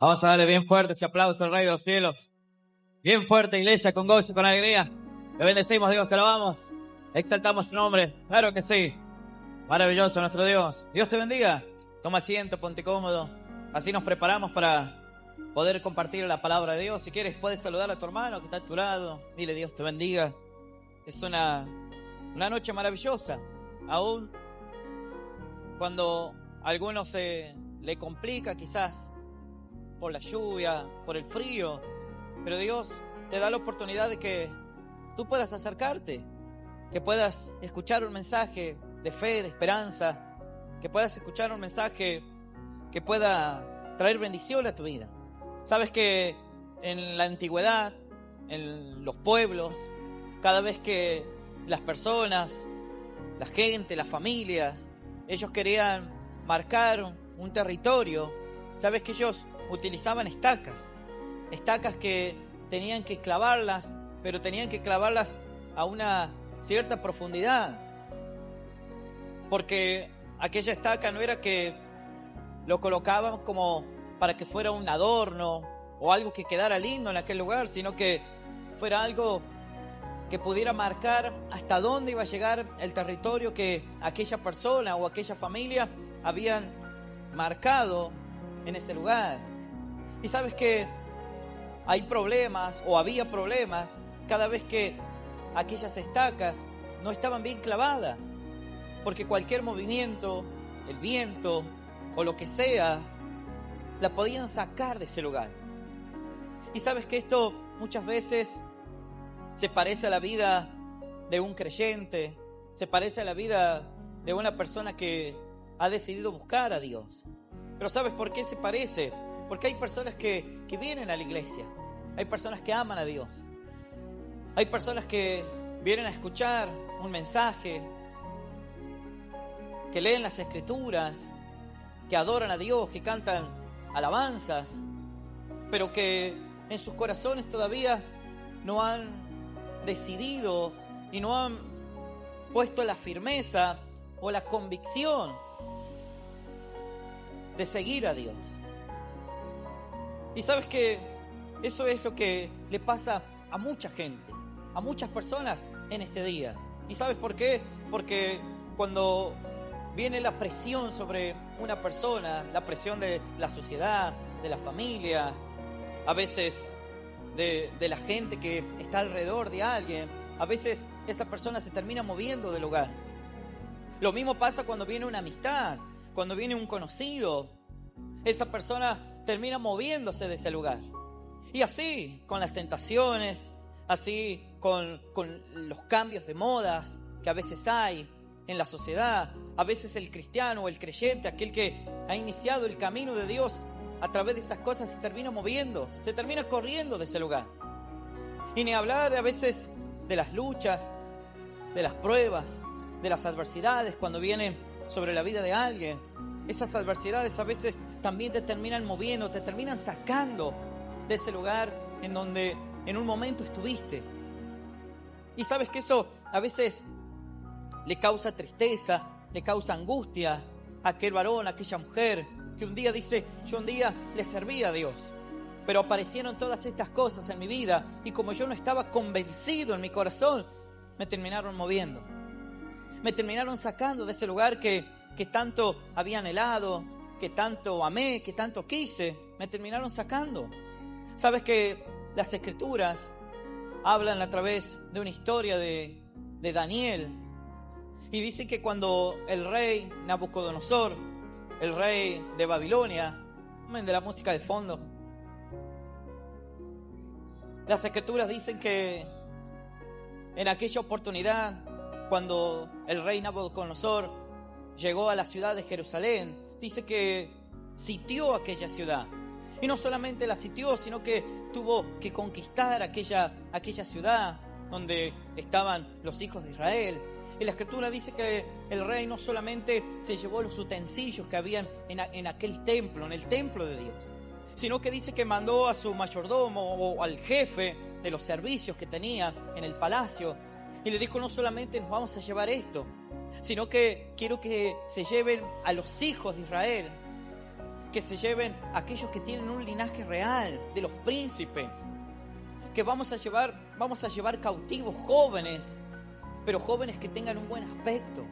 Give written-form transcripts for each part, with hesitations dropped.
Vamos a darle bien fuerte ese aplauso al Rey de los Cielos. Bien fuerte, iglesia, con gozo, con alegría. Le bendecimos, Dios, te alabamos. Exaltamos su nombre. Claro que sí. Maravilloso nuestro Dios. Dios te bendiga. Toma asiento, ponte cómodo. Así nos preparamos para poder compartir la palabra de Dios. Si quieres, puedes saludar a tu hermano que está a tu lado. Dile, Dios te bendiga. Es una noche maravillosa. Aún cuando a algunos se le complica quizás por la lluvia, por el frío, pero Dios te da la oportunidad de que tú puedas acercarte, que puedas escuchar un mensaje de fe, de esperanza, que puedas escuchar un mensaje que pueda traer bendición a tu vida. Sabes que en la antigüedad, en los pueblos, cada vez que las personas, la gente, las familias, ellos querían marcar un territorio, sabes que ellos utilizaban estacas que tenían que clavarlas, pero tenían que clavarlas a una cierta profundidad, porque aquella estaca no era que lo colocaban como para que fuera un adorno o algo que quedara lindo en aquel lugar, sino que fuera algo que pudiera marcar hasta dónde iba a llegar el territorio que aquella persona o aquella familia habían marcado en ese lugar. Y sabes que hay problemas o había problemas cada vez que aquellas estacas no estaban bien clavadas, porque cualquier movimiento, el viento o lo que sea, la podían sacar de ese lugar. Y sabes que esto muchas veces se parece a la vida de un creyente, se parece a la vida de una persona que ha decidido buscar a Dios. Pero ¿sabes por qué se parece? Porque hay personas que vienen a la iglesia, hay personas que aman a Dios, hay personas que vienen a escuchar un mensaje, que leen las escrituras, que adoran a Dios, que cantan alabanzas, pero que en sus corazones todavía no han decidido y no han puesto la firmeza o la convicción de seguir a Dios. Y sabes que eso es lo que le pasa a mucha gente, a muchas personas en este día. ¿Y sabes por qué? Porque cuando viene la presión sobre una persona, la presión de la sociedad, de la familia, a veces de la gente que está alrededor de alguien, a veces esa persona se termina moviendo del lugar. Lo mismo pasa cuando viene una amistad, cuando viene un conocido. Esa persona termina moviéndose de ese lugar. Y así con las tentaciones, así con los cambios de modas que a veces hay en la sociedad. A veces el cristiano o el creyente, aquel que ha iniciado el camino de Dios, a través de esas cosas se termina moviendo, se termina corriendo de ese lugar. Y ni hablar a veces de las luchas, de las pruebas, de las adversidades cuando vienen sobre la vida de alguien. Esas adversidades a veces también te terminan moviendo, te terminan sacando de ese lugar en donde en un momento estuviste. Y sabes que eso a veces le causa tristeza, le causa angustia a aquel varón, a aquella mujer que un día dice, yo un día le serví a Dios, pero aparecieron todas estas cosas en mi vida y como yo no estaba convencido en mi corazón, me terminaron moviendo. Me terminaron sacando de ese lugar que tanto había anhelado, que tanto amé, que tanto quise. Me terminaron sacando. Sabes que las escrituras hablan a través de una historia de Daniel. Y dicen que cuando el rey Nabucodonosor, el rey de Babilonia, de la música de fondo, las escrituras dicen que en aquella oportunidad, cuando el rey Nabucodonosor llegó a la ciudad de Jerusalén, dice que sitió aquella ciudad. Y no solamente la sitió, sino que tuvo que conquistar aquella ciudad donde estaban los hijos de Israel. Y la escritura dice que el rey no solamente se llevó los utensilios que habían en aquel templo, en el templo de Dios, sino que dice que mandó a su mayordomo o al jefe de los servicios que tenía en el palacio y le dijo, no solamente nos vamos a llevar esto, sino que quiero que se lleven a los hijos de Israel. que se lleven a aquellos que tienen un linaje real, de los príncipes. Que vamos a llevar cautivos jóvenes, pero jóvenes que tengan un buen aspecto.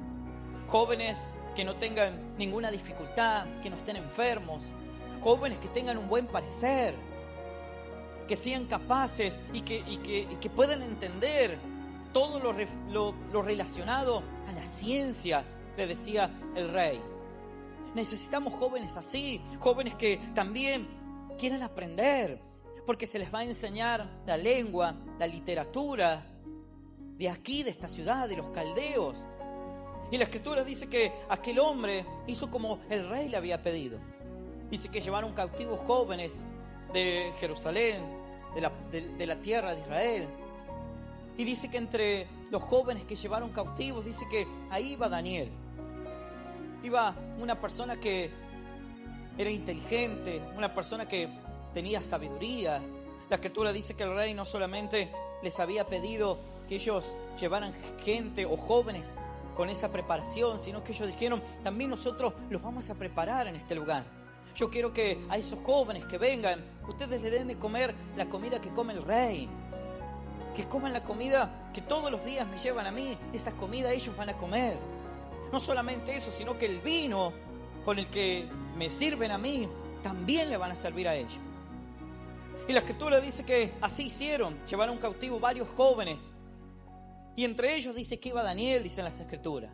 Jóvenes que no tengan ninguna dificultad, que no estén enfermos. Jóvenes que tengan un buen parecer, que sean capaces y que puedan entender todo lo relacionado a la ciencia, le decía el rey. Necesitamos jóvenes así, jóvenes que también quieran aprender, porque se les va a enseñar la lengua, la literatura de aquí, de esta ciudad, de los caldeos. Y la Escritura dice que aquel hombre hizo como el rey le había pedido. Dice que llevaron cautivos jóvenes de Jerusalén, de la tierra de Israel. Y dice que entre los jóvenes que llevaron cautivos, dice que ahí iba Daniel. Iba una persona que era inteligente, una persona que tenía sabiduría. La Escritura dice que el rey no solamente les había pedido que ellos llevaran gente o jóvenes con esa preparación, sino que ellos dijeron, también nosotros los vamos a preparar en este lugar. Yo quiero que a esos jóvenes que vengan, ustedes les den de comer la comida que come el rey. Que coman la comida que todos los días me llevan a mí, esa comida ellos van a comer. No solamente eso, sino que el vino con el que me sirven a mí, también le van a servir a ellos. Y la Escritura dice que así hicieron, llevaron cautivo varios jóvenes. Y entre ellos dice que iba Daniel, dicen las Escrituras.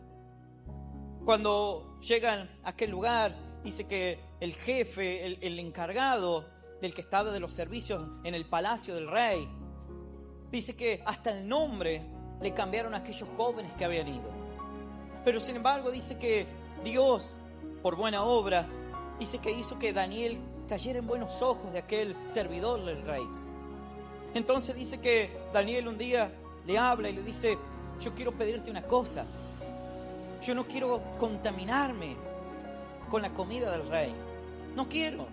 Cuando llegan a aquel lugar, dice que el jefe, el encargado del que estaba de los servicios en el palacio del rey, dice que hasta el nombre le cambiaron a aquellos jóvenes que habían ido. Pero sin embargo dice que Dios, por buena obra, dice que hizo que Daniel cayera en buenos ojos de aquel servidor del rey. Entonces dice que Daniel un día le habla y le dice, yo quiero pedirte una cosa. Yo no quiero contaminarme con la comida del rey. No quiero.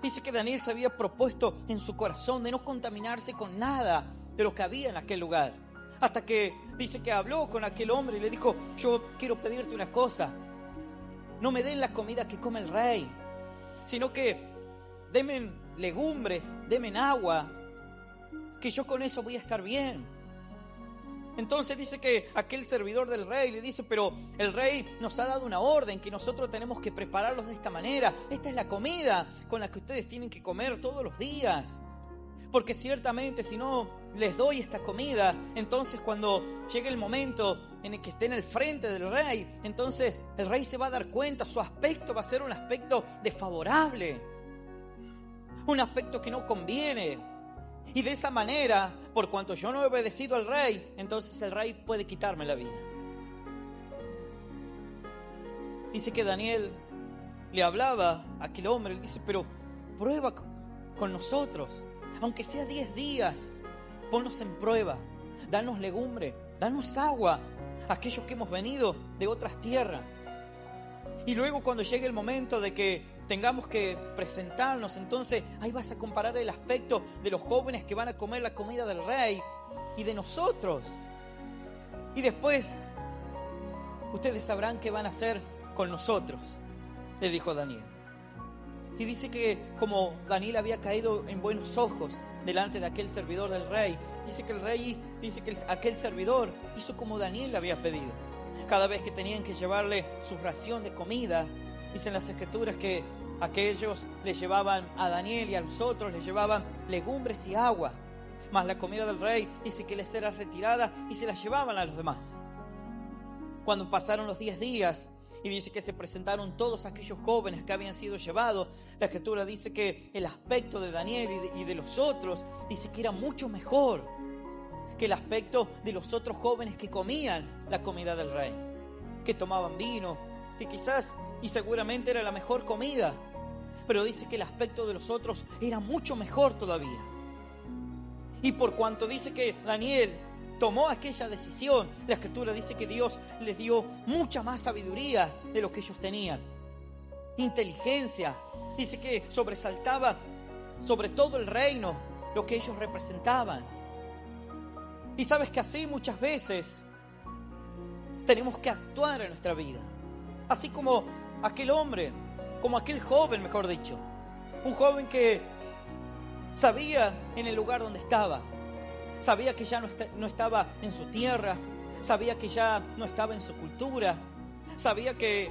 Dice que Daniel se había propuesto en su corazón de no contaminarse con nada de lo que había en aquel lugar. Hasta que dice que habló con aquel hombre y le dijo, yo quiero pedirte una cosa. No me den la comida que come el rey, sino que denme legumbres, denme agua, que yo con eso voy a estar bien. Entonces dice que aquel servidor del rey le dice, pero el rey nos ha dado una orden que nosotros tenemos que prepararlos de esta manera. Esta es la comida con la que ustedes tienen que comer todos los días. Porque ciertamente si no les doy esta comida, entonces cuando llegue el momento en el que estén al frente del rey, entonces el rey se va a dar cuenta, su aspecto va a ser un aspecto desfavorable, un aspecto que no conviene. Y de esa manera, por cuanto yo no he obedecido al rey, entonces el rey puede quitarme la vida. Dice que Daniel le hablaba a aquel hombre, le dice, pero prueba con nosotros. Aunque sea 10 días, ponnos en prueba, danos legumbre, danos agua, aquellos que hemos venido de otras tierras. Y luego cuando llegue el momento de que tengamos que presentarnos, entonces ahí vas a comparar el aspecto de los jóvenes que van a comer la comida del rey y de nosotros. Y después, ustedes sabrán qué van a hacer con nosotros, le dijo Daniel. Y dice que como Daniel había caído en buenos ojos delante de aquel servidor del rey, dice que aquel servidor hizo como Daniel le había pedido. Cada vez que tenían que llevarle su ración de comida, dicen las Escrituras que aquellos le llevaban a Daniel y a los otros les llevaban legumbres y agua. Mas la comida del rey dice que les era retirada y se la llevaban a los demás. Cuando pasaron los 10 días, y dice que se presentaron todos aquellos jóvenes que habían sido llevados, la Escritura dice que el aspecto de Daniel y de los otros, dice que era mucho mejor que el aspecto de los otros jóvenes que comían la comida del rey, que tomaban vino, que quizás y seguramente era la mejor comida, pero dice que el aspecto de los otros era mucho mejor todavía. Y por cuanto dice que Daniel tomó aquella decisión, la Escritura dice que Dios les dio mucha más sabiduría de lo que ellos tenían. Inteligencia. Dice que sobresaltaba sobre todo el reino lo que ellos representaban. Y sabes que así muchas veces tenemos que actuar en nuestra vida. Así como aquel hombre como aquel joven, mejor dicho. Un joven que sabía en el lugar donde estaba. Sabía que ya no estaba en su tierra. Sabía que ya no estaba en su cultura. Sabía que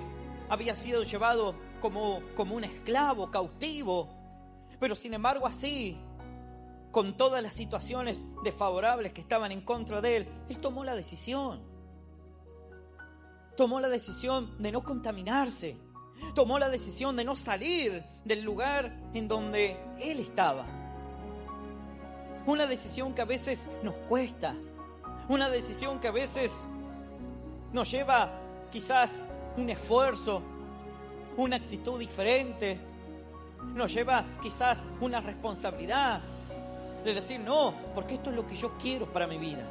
había sido llevado como un esclavo, cautivo. Pero sin embargo así, con todas las situaciones desfavorables que estaban en contra de él, él tomó la decisión. Tomó la decisión de no contaminarse. Tomó la decisión de no salir del lugar en donde él estaba. Una decisión que a veces nos cuesta. Una decisión que a veces nos lleva quizás un esfuerzo, una actitud diferente. Nos lleva quizás una responsabilidad de decir no, porque esto es lo que yo quiero para mi vida.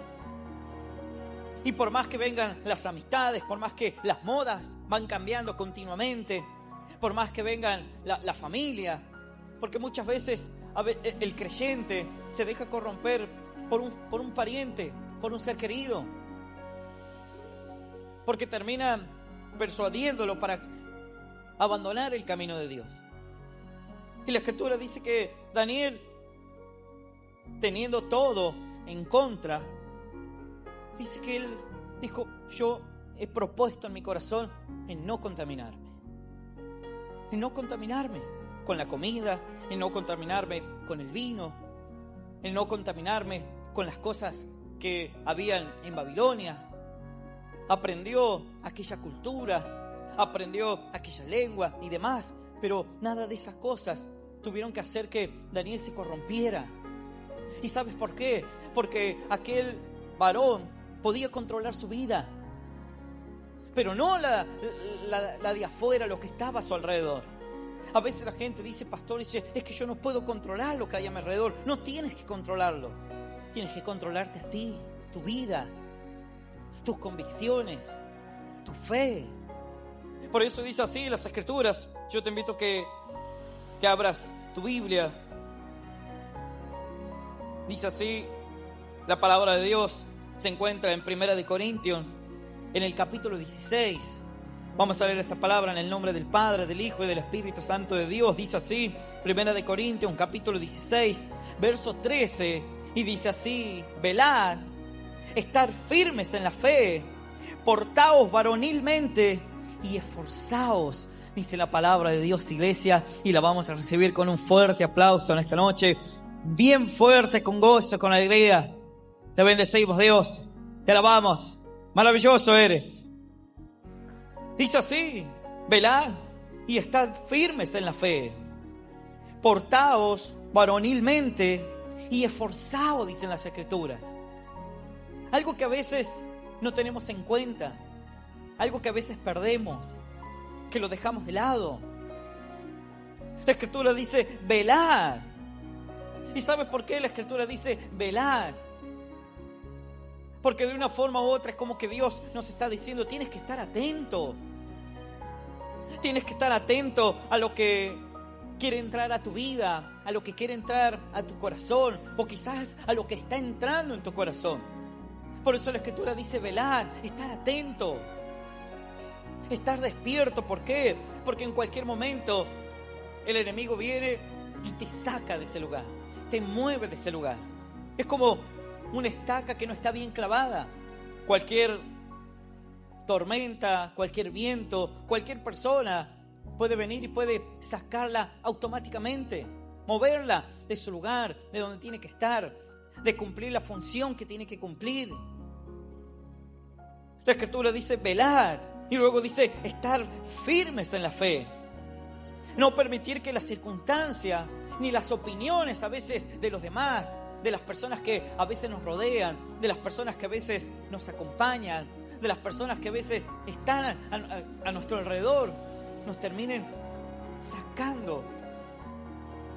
Y por más que vengan las amistades, por más que las modas van cambiando continuamente, por más que vengan la familia, porque muchas veces el creyente se deja corromper por un pariente, por un ser querido, porque termina persuadiéndolo para abandonar el camino de Dios. Y la Escritura dice que Daniel, teniendo todo en contra, dice que él dijo: yo he propuesto en mi corazón en no contaminarme. En no contaminarme con la comida, en no contaminarme con el vino, en no contaminarme con las cosas que habían en Babilonia. Aprendió aquella cultura, aprendió aquella lengua y demás, pero nada de esas cosas tuvieron que hacer que Daniel se corrompiera. ¿Y sabes por qué? Porque aquel varón podía controlar su vida, pero no la de afuera, lo que estaba a su alrededor. A veces la gente dice: pastor, dice, es que yo no puedo controlar lo que hay a mi alrededor. No tienes que controlarlo. Tienes que controlarte a ti, tu vida, tus convicciones, tu fe. Por eso dice así las Escrituras. Yo te invito que abras tu Biblia. Dice así la palabra de Dios. Se encuentra en 1 Corintios, en el capítulo 16. Vamos a leer esta palabra en el nombre del Padre, del Hijo y del Espíritu Santo de Dios. Dice así, 1 Corintios, capítulo 16, verso 13. Y dice así: velad, estar firmes en la fe, portaos varonilmente y esforzaos. Dice la palabra de Dios, iglesia, y la vamos a recibir con un fuerte aplauso en esta noche. Bien fuerte, con gozo, con alegría. Te bendecimos, Dios. Te alabamos. Maravilloso eres. Dice así: velad y estad firmes en la fe. Portaos varonilmente y esforzaos, dicen las Escrituras. Algo que a veces no tenemos en cuenta, algo que a veces perdemos, que lo dejamos de lado. La Escritura dice: velad. ¿Y sabes por qué la Escritura dice velad? Porque de una forma u otra es como que Dios nos está diciendo: tienes que estar atento. Tienes que estar atento a lo que quiere entrar a tu vida, a lo que quiere entrar a tu corazón, o quizás a lo que está entrando en tu corazón. Por eso la Escritura dice velad, estar atento, estar despierto. ¿Por qué? Porque en cualquier momento el enemigo viene y te saca de ese lugar, te mueve de ese lugar. Es como una estaca que no está bien clavada. Cualquier tormenta, cualquier viento, cualquier persona puede venir y puede sacarla automáticamente, moverla de su lugar, de donde tiene que estar, de cumplir la función que tiene que cumplir. La Escritura dice velad, y luego dice estar firmes en la fe. No permitir que las circunstancias ni las opiniones a veces de los demás, de las personas que a veces nos rodean, de las personas que a veces nos acompañan, de las personas que a veces están a nuestro alrededor, nos terminen sacando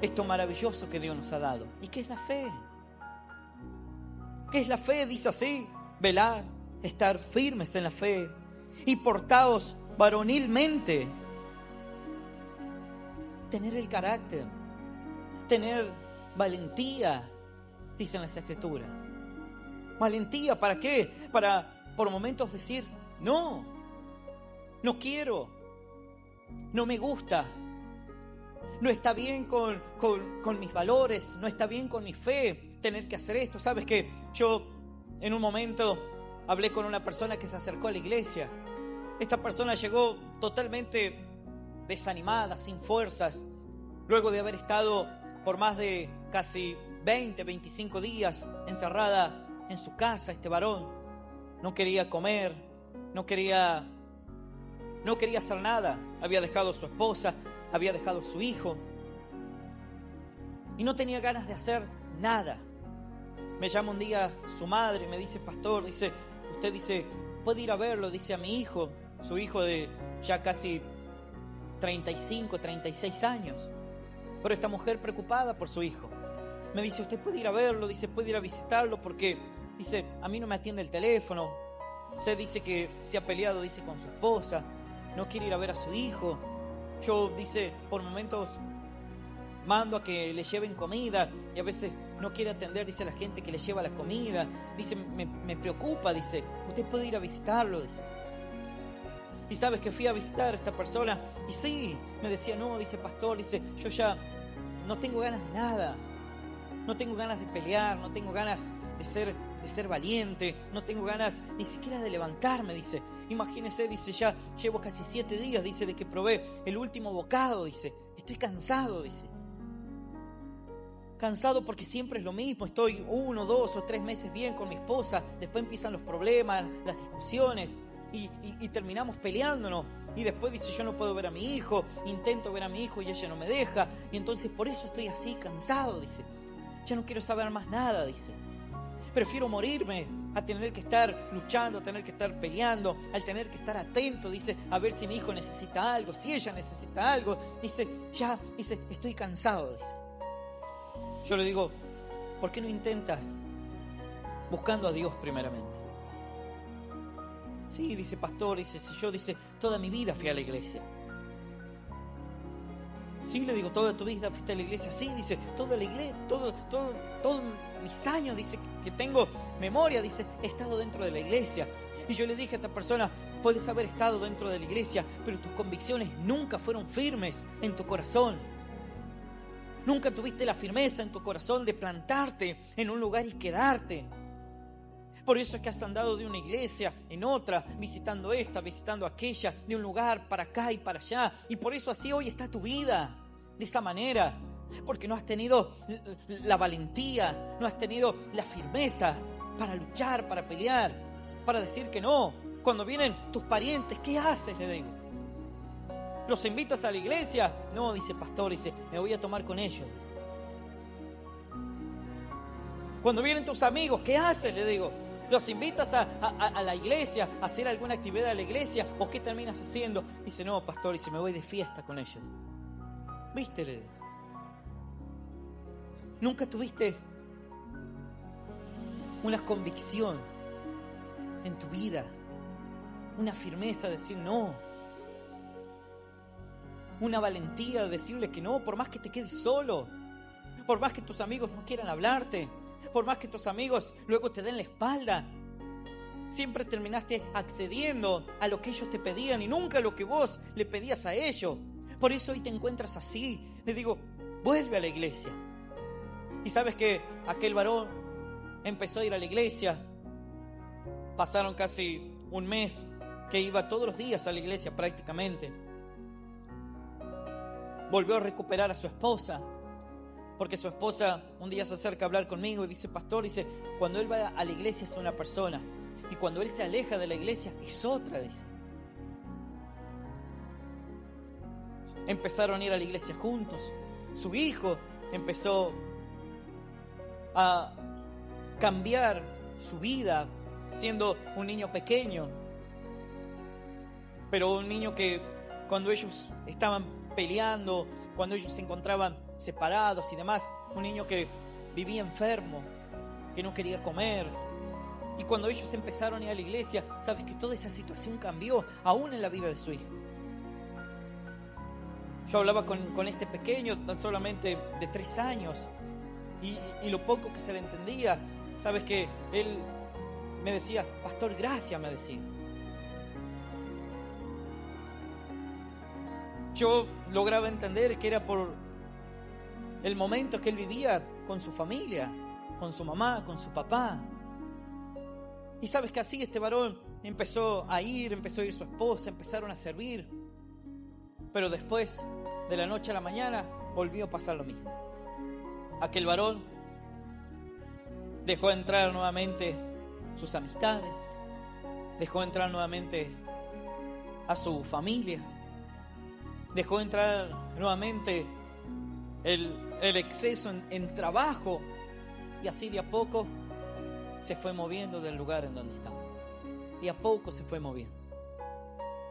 esto maravilloso que Dios nos ha dado. ¿Y qué es la fe? ¿Qué es la fe? Dice así: velad, estar firmes en la fe y portaos varonilmente. Tener el carácter, tener valentía, dicen las Escrituras. ¿Valentía para qué? Para por momentos decir: no quiero, no me gusta, no está bien con mis valores, no está bien con mi fe tener que hacer esto. Sabes que yo en un momento hablé con una persona que se acercó a la iglesia. Esta persona llegó totalmente desanimada, sin fuerzas, luego de haber estado por más de casi 25 días encerrada en su casa. Este varón no quería comer, no quería hacer nada. Había dejado a su esposa, había dejado a su hijo y no tenía ganas de hacer nada. Me llama un día su madre y me dice: pastor, dice, usted dice, puede ir a verlo, dice, a mi hijo, su hijo de ya casi 35, 36 años. Pero esta mujer preocupada por su hijo me dice: usted puede ir a verlo, dice, puede ir a visitarlo, porque dice, a mí no me atiende el teléfono. Usted dice que se ha peleado, dice, con su esposa, no quiere ir a ver a su hijo. Yo, dice, por momentos mando a que le lleven comida y a veces no quiere atender, dice, a la gente que le lleva la comida. Dice, me preocupa, dice, usted puede ir a visitarlo, dice. Y sabes que fui a visitar a esta persona y sí, me decía: no, dice, pastor, dice, yo ya no tengo ganas de nada, no tengo ganas de pelear, no tengo ganas de ser valiente, no tengo ganas ni siquiera de levantarme, dice. Imagínese, dice, ya llevo casi 7 días, dice, de que probé el último bocado, dice, estoy cansado, dice. Cansado porque siempre es lo mismo, estoy 1, 2 o 3 meses bien con mi esposa, después empiezan los problemas, las discusiones y terminamos peleándonos. Y después dice: yo no puedo ver a mi hijo, intento ver a mi hijo y ella no me deja, y entonces por eso estoy así cansado, dice. Ya no quiero saber más nada, dice. Prefiero morirme a tener que estar luchando, a tener que estar peleando, al tener que estar atento, dice, a ver si mi hijo necesita algo, si ella necesita algo. Dice, ya, dice, estoy cansado, dice. Yo le digo: ¿por qué no intentas buscando a Dios primeramente? Sí, dice, pastor, dice, si yo, dice, toda mi vida fui a la iglesia. Sí, le digo, ¿toda tu vida fuiste a la iglesia? Sí, dice, toda la iglesia, todos mis años, dice, que tengo memoria, dice, he estado dentro de la iglesia. Y yo le dije a esta persona: puedes haber estado dentro de la iglesia, pero tus convicciones nunca fueron firmes en tu corazón. Nunca tuviste la firmeza en tu corazón de plantarte en un lugar y quedarte. Por eso es que has andado de una iglesia en otra, visitando esta, visitando aquella, de un lugar para acá y para allá. Y por eso así hoy está tu vida, de esa manera. Porque no has tenido la valentía, no has tenido la firmeza para luchar, para pelear, para decir que no. Cuando vienen tus parientes, ¿qué haces? Le digo. ¿Los invitas a la iglesia? No, dice, pastor, dice, me voy a tomar con ellos. Dice. Cuando vienen tus amigos, ¿qué haces? Le digo. ¿Los invitas a la iglesia, a hacer alguna actividad de la iglesia? ¿O qué terminas haciendo? Dice, no, pastor, dice, me voy de fiesta con ellos. ¿Viste? Le digo. ¿Nunca tuviste una convicción en tu vida? Una firmeza de decir no. Una valentía de decirle que no, por más que te quedes solo. Por más que tus amigos no quieran hablarte. Por más que tus amigos luego te den la espalda. Siempre terminaste accediendo a lo que ellos te pedían y nunca a lo que vos le pedías a ellos. Por eso hoy te encuentras así. Le digo, vuelve a la iglesia. Y sabes que aquel varón empezó a ir a la iglesia. Pasaron casi un mes que iba todos los días a la iglesia prácticamente. Volvió a recuperar a su esposa. Porque su esposa un día se acerca a hablar conmigo y dice, pastor, dice, cuando él va a la iglesia es una persona. Y cuando él se aleja de la iglesia es otra, dice. Empezaron a ir a la iglesia juntos. Su hijo empezó a cambiar su vida siendo un niño pequeño. Pero un niño que cuando ellos estaban peleando, cuando ellos se encontraban separados y demás, un niño que vivía enfermo, que no quería comer. Y cuando ellos empezaron a ir a la iglesia, sabes que toda esa situación cambió, aún en la vida de su hijo. Yo hablaba con este pequeño, tan solamente de 3 años, y lo poco que se le entendía, sabes que él me decía, pastor, gracias, me decía. Yo lograba entender que era por el momento que él vivía con su familia, con su mamá, con su papá. Y sabes que así este varón empezó a ir su esposa, empezaron a servir. Pero después, de la noche a la mañana, volvió a pasar lo mismo. Aquel varón dejó entrar nuevamente sus amistades, dejó entrar nuevamente a su familia, dejó entrar nuevamente el exceso en trabajo, y así de a poco se fue moviendo del lugar en donde estaba. De a poco se fue moviendo.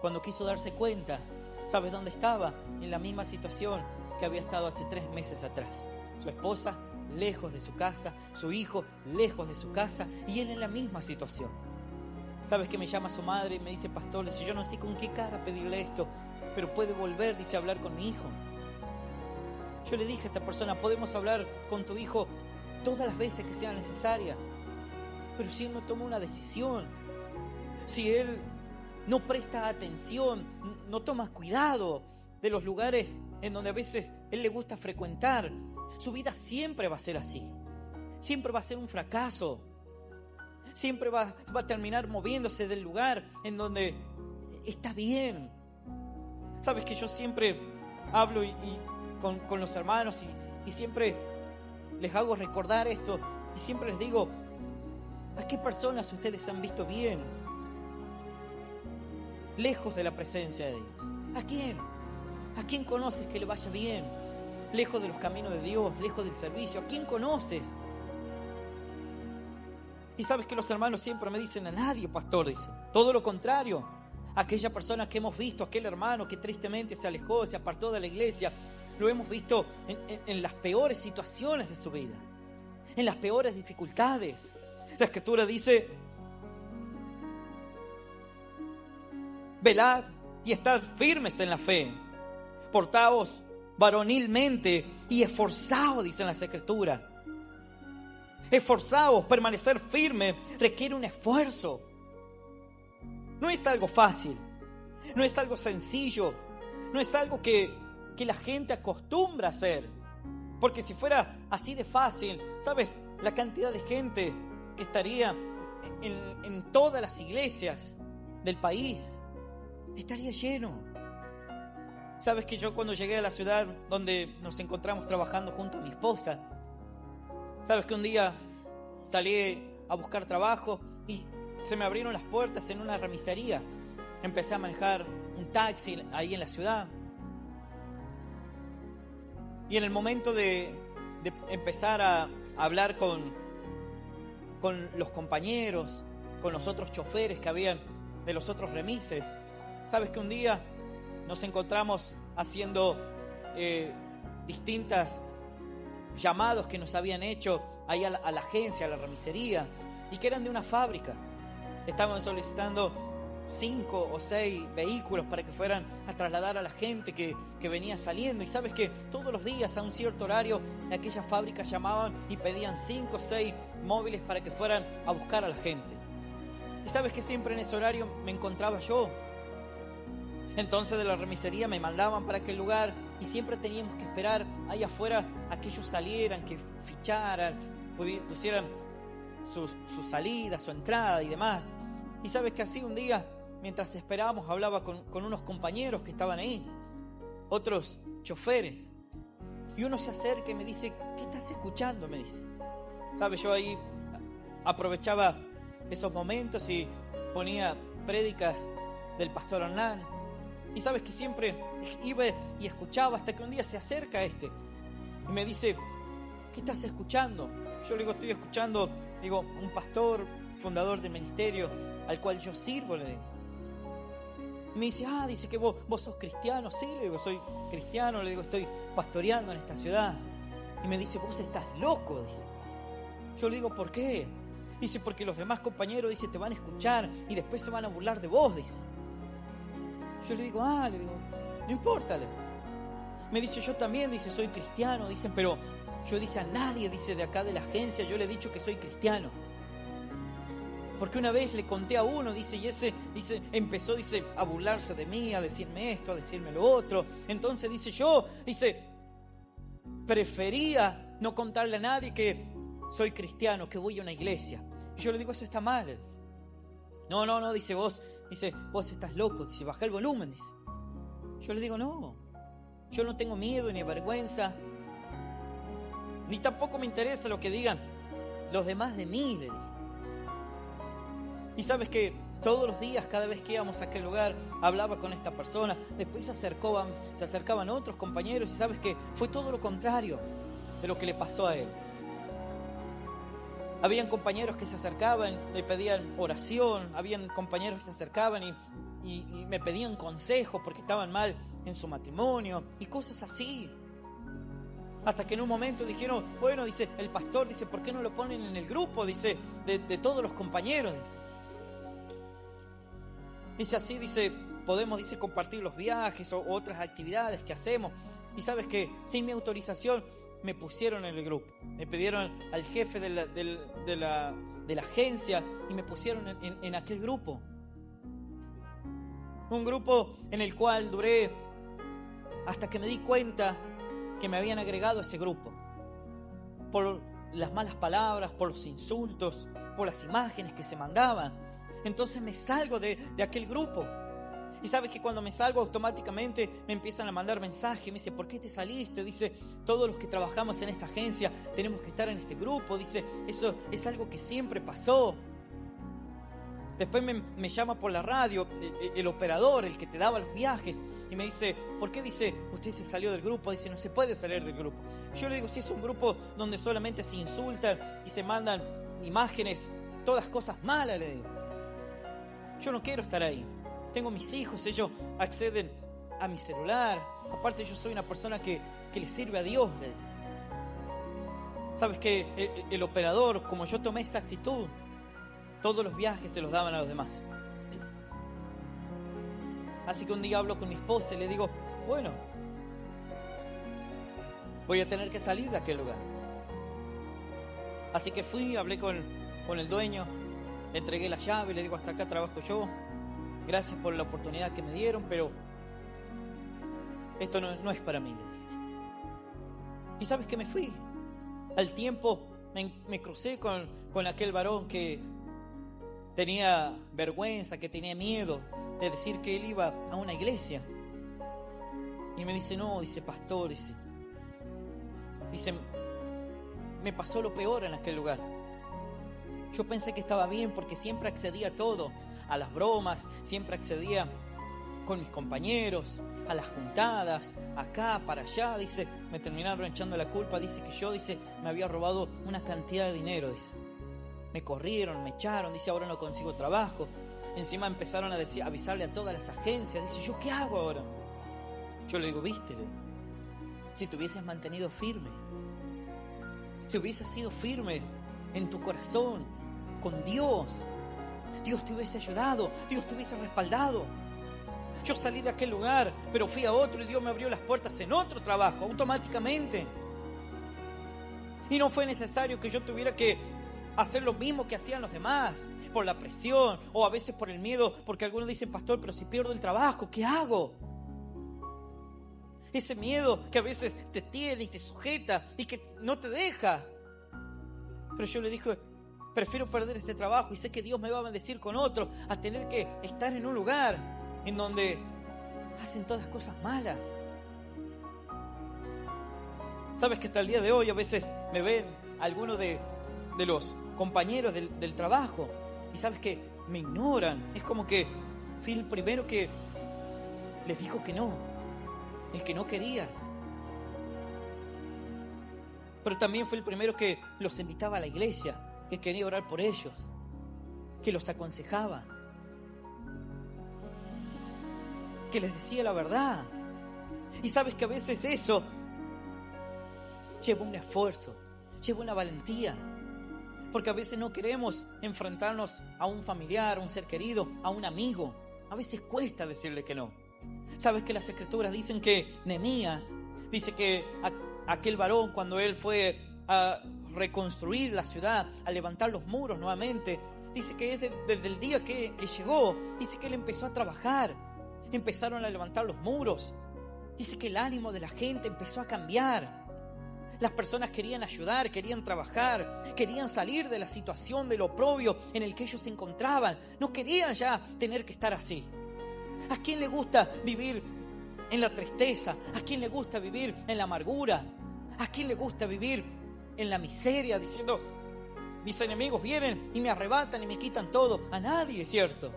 Cuando quiso darse cuenta, ¿sabes dónde estaba? En la misma situación que había estado hace 3 meses atrás. Su esposa lejos de su casa, su hijo lejos de su casa, y él en la misma situación. ¿Sabes que me llama su madre y me dice: pastor, dice, yo no sé con qué cara pedirle esto, pero puede volver, dice, a hablar con mi hijo? Yo le dije a esta persona: podemos hablar con tu hijo todas las veces que sean necesarias, pero si él no toma una decisión, si él no presta atención, no toma cuidado de los lugares en donde a veces él le gusta frecuentar, su vida siempre va a ser así. Siempre va a ser un fracaso. Siempre va a terminar moviéndose del lugar en donde está bien. Sabes que yo siempre hablo con los hermanos y siempre les hago recordar esto, y siempre les digo: ¿a qué personas ustedes han visto bien lejos de la presencia de Dios? ¿A quién? ¿A quién conoces que le vaya bien? Lejos de los caminos de Dios, lejos del servicio. ¿A quién conoces? Y sabes que los hermanos siempre me dicen: a nadie, pastor, dicen. Todo lo contrario. Aquella persona que hemos visto, aquel hermano que tristemente se alejó, se apartó de la iglesia, lo hemos visto en las peores situaciones de su vida, en las peores dificultades. La Escritura dice: velad y estad firmes en la fe, portaos varonilmente y esforzaos, dicen las Escrituras. Esforzaos, permanecer firme requiere un esfuerzo. No es algo fácil, no es algo sencillo, no es algo que la gente acostumbra a hacer. Porque si fuera así de fácil, ¿sabes? La cantidad de gente que estaría en todas las iglesias del país estaría lleno. Sabes que yo, cuando llegué a la ciudad donde nos encontramos trabajando junto a mi esposa, sabes que un día salí a buscar trabajo y se me abrieron las puertas en una remisería. Empecé a manejar un taxi ahí en la ciudad. Y en el momento de empezar a hablar con los compañeros, con los otros choferes que habían de los otros remises, sabes que un día nos encontramos haciendo distintas llamados que nos habían hecho ahí a la agencia, a la remisería, y que eran de una fábrica. Estaban solicitando 5 o 6 vehículos para que fueran a trasladar a la gente que venía saliendo. Y sabes que todos los días a un cierto horario aquellas fábricas llamaban y pedían 5 o 6 móviles para que fueran a buscar a la gente. Y sabes que siempre en ese horario me encontraba yo. Entonces de la remisería me mandaban para aquel lugar y siempre teníamos que esperar ahí afuera a que ellos salieran, que ficharan, pusieran su salida, su entrada y demás. Y sabes que así un día, mientras esperábamos, hablaba con unos compañeros que estaban ahí, otros choferes, y uno se acerca y me dice: ¿qué estás escuchando?, me dice. Sabes, yo ahí aprovechaba esos momentos y ponía prédicas del pastor Hernán. Y sabes que siempre iba y escuchaba, hasta que un día se acerca y me dice: ¿qué estás escuchando? Yo le digo: estoy escuchando, un pastor, fundador del ministerio al cual yo sirvo, le digo. Y me dice: dice que vos sos cristiano. Sí, le digo, soy cristiano, le digo, estoy pastoreando en esta ciudad. Y me dice: vos estás loco, dice. Yo le digo: ¿por qué? Dice: porque los demás compañeros, dice, te van a escuchar y después se van a burlar de vos, dice. Yo le digo: le digo, no importa, le digo. Me dice: yo también, dice, soy cristiano, dicen, pero yo, dice, a nadie, dice, de acá de la agencia yo le he dicho que soy cristiano. Porque una vez le conté a uno, dice, y ese empezó a burlarse de mí, a decirme esto, a decirme lo otro. Entonces yo prefería no contarle a nadie que soy cristiano, que voy a una iglesia. Y yo le digo, eso está mal. No, dice, vos estás loco, dice, baja el volumen, dice. Yo le digo, no, yo no tengo miedo ni vergüenza, ni tampoco me interesa lo que digan los demás de mí, le dije. Y sabes que todos los días, cada vez que íbamos a aquel lugar, hablaba con esta persona. Después se acercaban otros compañeros, y sabes que fue todo lo contrario de lo que le pasó a él. Habían compañeros que se acercaban, me pedían oración. Habían compañeros que se acercaban y me pedían consejos porque estaban mal en su matrimonio y cosas así. Hasta que en un momento dijeron, bueno, dice, el pastor, dice, ¿por qué no lo ponen en el grupo? Dice, de todos los compañeros, dice. Dice así, dice, podemos, dice, compartir los viajes o otras actividades que hacemos. Y sabes que sin mi autorización me pusieron en el grupo. Me pidieron al jefe de la agencia y me pusieron en aquel grupo. Un grupo en el cual duré hasta que me di cuenta que me habían agregado a ese grupo. Por las malas palabras, por los insultos, por las imágenes que se mandaban. Entonces me salgo de aquel grupo. Y sabes que cuando me salgo automáticamente me empiezan a mandar mensajes. Me dice, ¿por qué te saliste? Dice, todos los que trabajamos en esta agencia tenemos que estar en este grupo. Dice, eso es algo que siempre pasó. Después me llama por la radio el operador, el que te daba los viajes, y me dice, ¿por qué? Dice, usted se salió del grupo. Dice, no se puede salir del grupo. Yo le digo, si es un grupo donde solamente se insultan y se mandan imágenes, todas cosas malas, le digo. Yo no quiero estar ahí. Tengo mis hijos, ellos acceden a mi celular. Aparte yo soy una persona que le sirve a Dios, le digo. Sabes que el operador, como yo tomé esa actitud, todos los viajes se los daban a los demás. Así que un día hablo con mi esposa y le digo, bueno, voy a tener que salir de aquel lugar. Así que fui, hablé con el dueño, le entregué la llave, le digo, hasta acá trabajo yo. Gracias por la oportunidad que me dieron, pero esto no es para mí, le dije. Y sabes que me fui. Al tiempo me crucé con aquel varón que tenía vergüenza, que tenía miedo de decir que él iba a una iglesia. Y me dice, no, dice, pastor, dice, me pasó lo peor en aquel lugar. Yo pensé que estaba bien porque siempre accedía a todo, a las bromas, siempre accedía con mis compañeros, a las juntadas, acá, para allá. Dice, me terminaron echando la culpa, dice que yo, dice, me había robado una cantidad de dinero, dice. Me corrieron, me echaron, dice, ahora no consigo trabajo. Encima empezaron a avisarle a todas las agencias. Dice, ¿yo qué hago ahora? Yo le digo, viste, si te hubieses mantenido firme, si hubieses sido firme en tu corazón, con Dios, Dios te hubiese ayudado, Dios te hubiese respaldado. Yo salí de aquel lugar, pero fui a otro y Dios me abrió las puertas en otro trabajo, automáticamente. Y no fue necesario que yo tuviera que hacer lo mismo que hacían los demás, por la presión o a veces por el miedo, porque algunos dicen, pastor, pero si pierdo el trabajo, ¿qué hago? Ese miedo que a veces te tiene y te sujeta y que no te deja. Pero yo le dije, prefiero perder este trabajo y sé que Dios me va a bendecir con otro, a tener que estar en un lugar en donde hacen todas cosas malas. Sabes que hasta el día de hoy a veces me ven algunos de los compañeros del trabajo y sabes que me ignoran. Es como que fui el primero que les dijo que no, el que no quería. Pero también fue el primero que los invitaba a la iglesia, que quería orar por ellos, que los aconsejaba, que les decía la verdad. Y sabes que a veces eso lleva un esfuerzo, lleva una valentía, porque a veces no queremos enfrentarnos a un familiar, a un ser querido, a un amigo. A veces cuesta decirle que no. Sabes que las escrituras dicen que Nehemías dice que aquel varón, cuando él fue a reconstruir la ciudad, a levantar los muros nuevamente, dice que es desde el día que llegó, dice que él empezó a trabajar, empezaron a levantar los muros, dice que el ánimo de la gente empezó a cambiar. Las personas querían ayudar, querían trabajar, querían salir de la situación del oprobio en el que ellos se encontraban. No querían ya tener que estar así. ¿A quién le gusta vivir en la tristeza? ¿A quién le gusta vivir en la amargura? ¿A quién le gusta vivir en la miseria diciendo, mis enemigos vienen y me arrebatan y me quitan todo? A nadie, ¿cierto?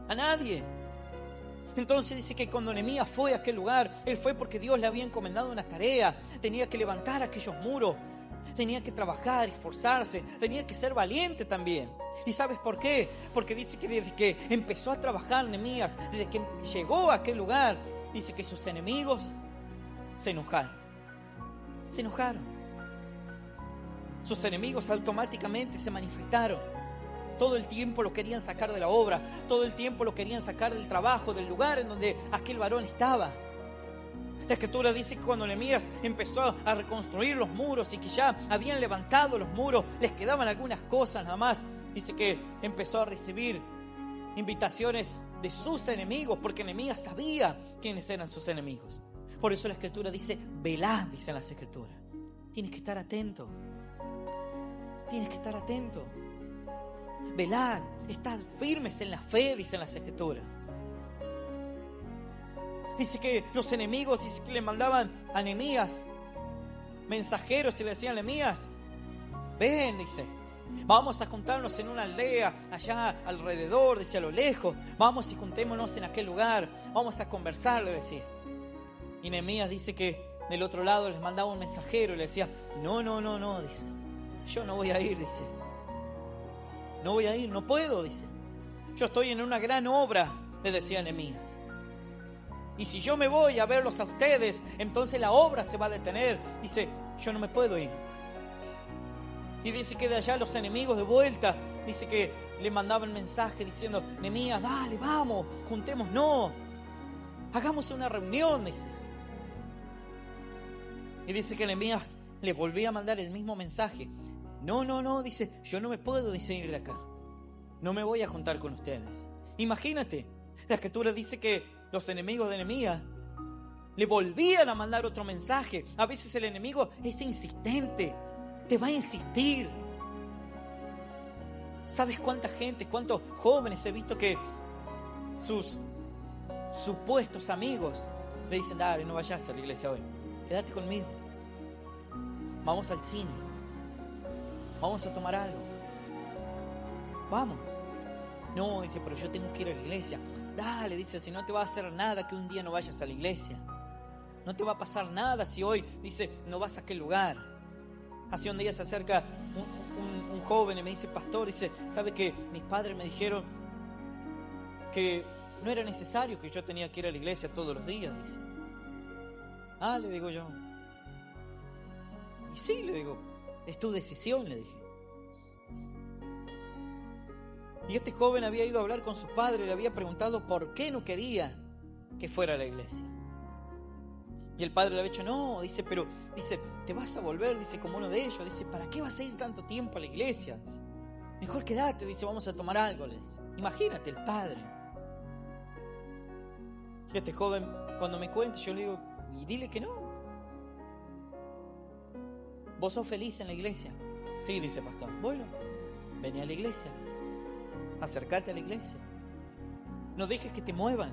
A nadie. Entonces dice que cuando Nehemías fue a aquel lugar, él fue porque Dios le había encomendado una tarea. Tenía que levantar aquellos muros, tenía que trabajar, esforzarse, tenía que ser valiente también. ¿Y sabes por qué? Porque dice que desde que empezó a trabajar Nehemías, desde que llegó a aquel lugar, dice que sus enemigos se enojaron. Se enojaron. Sus enemigos automáticamente se manifestaron. Todo el tiempo lo querían sacar de la obra, todo el tiempo lo querían sacar del trabajo, del lugar en donde aquel varón estaba. La Escritura dice que cuando Nehemías empezó a reconstruir los muros y que ya habían levantado los muros, les quedaban algunas cosas nada más. Dice que empezó a recibir invitaciones de sus enemigos, porque Nehemías sabía quiénes eran sus enemigos. Por eso la Escritura dice, velad, dicen las Escrituras. Tienes que estar atento. Tienes que estar atento. Velad, estad firmes en la fe, dicen las Escrituras. Dice que los enemigos, dice que le mandaban a Nehemías mensajeros y le decían, Nehemías, ven, dice, vamos a juntarnos en una aldea allá alrededor, dice, a lo lejos, vamos y juntémonos en aquel lugar, vamos a conversar, le decía. Y Nehemías dice que del otro lado les mandaba un mensajero y le decía, no, dice, yo no voy a ir, dice. No voy a ir, no puedo, dice. Yo estoy en una gran obra, le decía Nehemías. Y si yo me voy a verlos a ustedes, entonces la obra se va a detener. Dice, yo no me puedo ir. Y dice que de allá los enemigos de vuelta, dice que le mandaban mensaje diciendo, Nehemías, dale, vamos, juntémonos, hagamos una reunión, dice. Y dice que Nehemías le volvía a mandar el mismo mensaje. No, dice, yo no me puedo, dice, ir de acá. No me voy a juntar con ustedes. Imagínate, la Escritura dice que los enemigos de Nehemías le volvían a mandar otro mensaje. A veces el enemigo es insistente, te va a insistir. ¿Sabes cuánta gente, cuántos jóvenes he visto que sus supuestos amigos le dicen, dale, no vayas a la iglesia hoy, quédate conmigo, vamos al cine, vamos a tomar algo, vamos? No, dice, pero yo tengo que ir a la iglesia. Dale, dice, si no te va a hacer nada que un día no vayas a la iglesia. No te va a pasar nada si hoy, dice, no vas a aquel lugar. Hace un día se acerca un joven y me dice, pastor, dice, ¿sabe que mis padres me dijeron que no era necesario, que yo tenía que ir a la iglesia todos los días? Dice. Ah, le digo yo. Y sí, le digo, es tu decisión, le dije. Y este joven había ido a hablar con su padre, le había preguntado por qué no quería que fuera a la iglesia. Y el padre le había dicho, no, dice, pero, dice, te vas a volver, dice, como uno de ellos. Dice, ¿para qué vas a ir tanto tiempo a la iglesia? Dice, mejor quédate, dice, vamos a tomar algo. Les. Imagínate, el padre. Y este joven, cuando me cuenta, yo le digo, y dile que no. ¿Vos sos feliz en la iglesia? Sí, dice pastor. Bueno, vení a la iglesia. Acércate a la iglesia. No dejes que te muevan.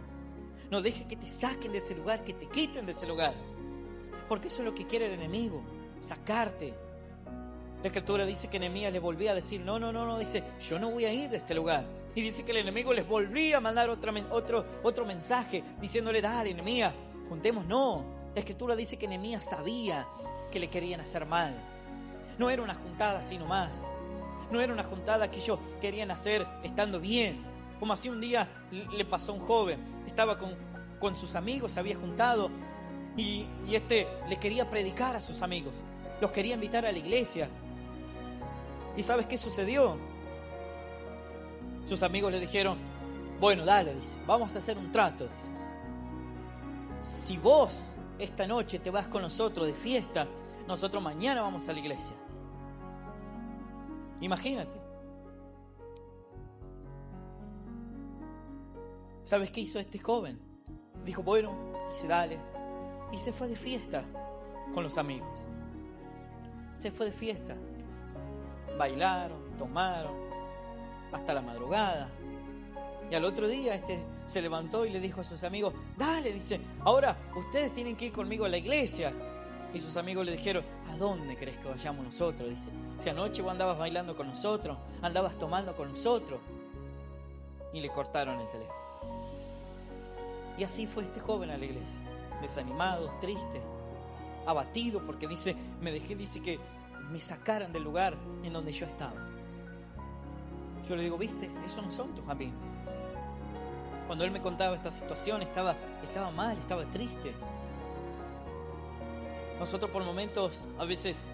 No dejes que te saquen de ese lugar, que te quiten de ese lugar. Porque eso es lo que quiere el enemigo, sacarte. La Escritura dice que Nehemías le volvía a decir, no, dice, yo no voy a ir de este lugar. Y dice que el enemigo les volvía a mandar otro mensaje, diciéndole, dale, Nehemías, juntémonos. No, la Escritura dice que Nehemías sabía que le querían hacer mal. No era una juntada así nomás. No era una juntada que ellos querían hacer estando bien. Como así un día le pasó a un joven. Estaba con sus amigos, se había juntado y le quería predicar a sus amigos. Los quería invitar a la iglesia. ¿Y sabes qué sucedió? Sus amigos le dijeron, bueno, dale, dice, vamos a hacer un trato, dice. Si vos esta noche te vas con nosotros de fiesta, nosotros mañana vamos a la iglesia. Imagínate. ¿Sabes qué hizo este joven? Dijo, bueno, dice, dale. Y se fue de fiesta con los amigos. Se fue de fiesta. Bailaron, tomaron, hasta la madrugada. Y al otro día se levantó y le dijo a sus amigos, dale, dice, ahora ustedes tienen que ir conmigo a la iglesia. Y sus amigos le dijeron, ¿a dónde crees que vayamos nosotros? Dice, si anoche vos andabas bailando con nosotros, andabas tomando con nosotros. Y le cortaron el teléfono. Y así fue este joven a la iglesia, desanimado, triste, abatido, porque dice que me sacaran del lugar en donde yo estaba. Yo le digo, viste, esos no son tus amigos. Cuando él me contaba esta situación, estaba mal, estaba triste. Nosotros por momentos, a veces,